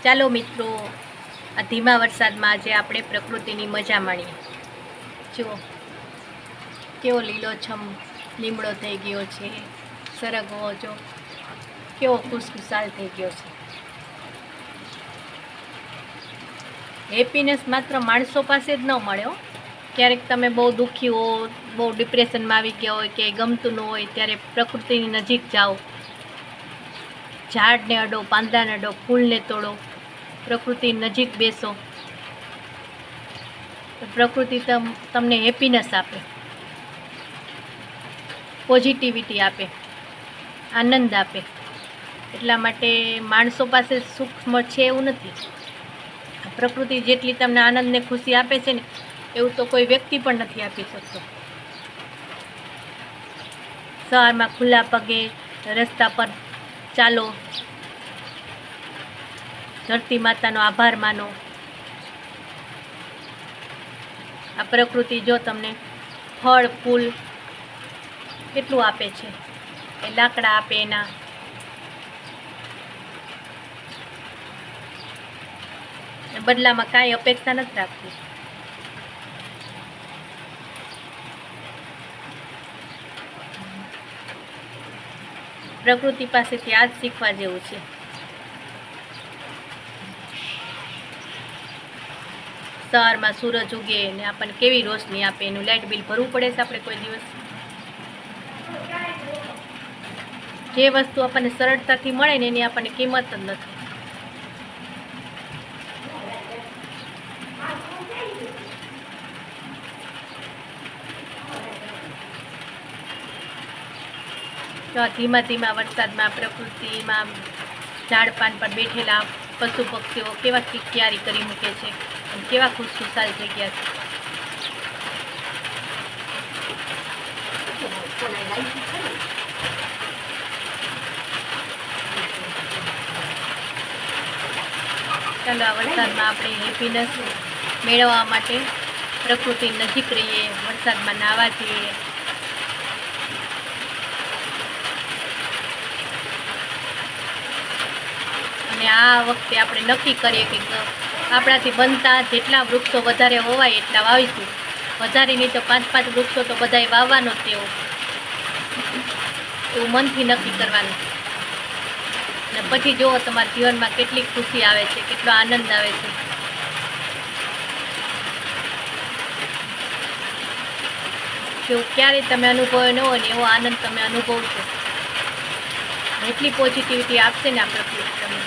ચાલો મિત્રો, આ ધીમા વરસાદમાં આજે આપણે પ્રકૃતિની મજા માણીએ. જુઓ કેવો લીલોછમ લીમડો થઈ ગયો છે, સરગવો જો કેવો ખુશખુશાલ થઈ ગયો છે. હેપીનેસ માત્ર માણસો પાસે જ ન મળે હો. ક્યારેક તમે બહુ દુઃખી હો, બહુ ડિપ્રેશનમાં આવી ગયા હોય કે ગમતું ન હોય, ત્યારે પ્રકૃતિની નજીક જાઓ, ઝાડને અડો, પાંદડાને અડો, ફૂલને તોડો, પ્રકૃતિની નજીક બેસો, તો પ્રકૃતિ તમને હેપીનેસ આપે, પોઝિટિવિટી આપે, આનંદ આપે. એટલા માટે માણસો પાસે સુખ છે એવું નથી. પ્રકૃતિ જેટલી તમને આનંદ ને ખુશી આપે છે ને, એવું તો કોઈ વ્યક્તિ પણ નથી આપી શકતો. સવારમાં ખુલ્લા પગે રસ્તા પર ચાલો, ધરતી માતાનો આભાર માનો. આ પ્રકૃતિ જો તમને ફળ ફૂલ કેટલું આપે છે, એ લાકડા આપે, એના બદલામાં કાંઈ અપેક્ષા નથી રાખતી. પ્રકૃતિ પાસેથી આ જ શીખવા જેવું છે. સવારમાં સૂરજ ઉગે ને આપણને કેવી રોશની આપે, એનું લાઇટ બિલ ભરવું પડે છે આપણે કોઈ દિવસ? જે વસ્તુ આપણને સરળતાથી મળે ને એની આપણને કિંમત જ નથી. તો આ ધીમા ધીમા વરસાદમાં પ્રકૃતિમાં ઝાડ પાન પર બેઠેલા પશુ પક્ષીઓ કેવા કિકિયારી કરી મૂકે છે, અને કેવા ખુશખુશાલ થઈ ગયા છે. ચાલો આ વરસાદમાં આપણે હેપીનેસ મેળવવા માટે પ્રકૃતિ નજીક રહીએ, વરસાદમાં નાહવા જઈએ. અને આ વખતે આપણે નક્કી કરીએ કે આપણાથી બનતા જેટલા વૃક્ષો વધારે હોવાય એટલા વાવીશું. વધારે નહીં તો 5-5 વૃક્ષો તો બધાએ વાવવાનો જ તેવો, એવું મનથી નક્કી કરવાનું. અને પછી જુઓ તમારા જીવનમાં કેટલી ખુશી આવે છે, કેટલો આનંદ આવે છે. જેવું ક્યારેય તમે અનુભવ્યો ન હોય ને એવો આનંદ તમે અનુભવશો. એટલી પોઝિટિવિટી આપશે ને આ પ્રકૃતિ તમને.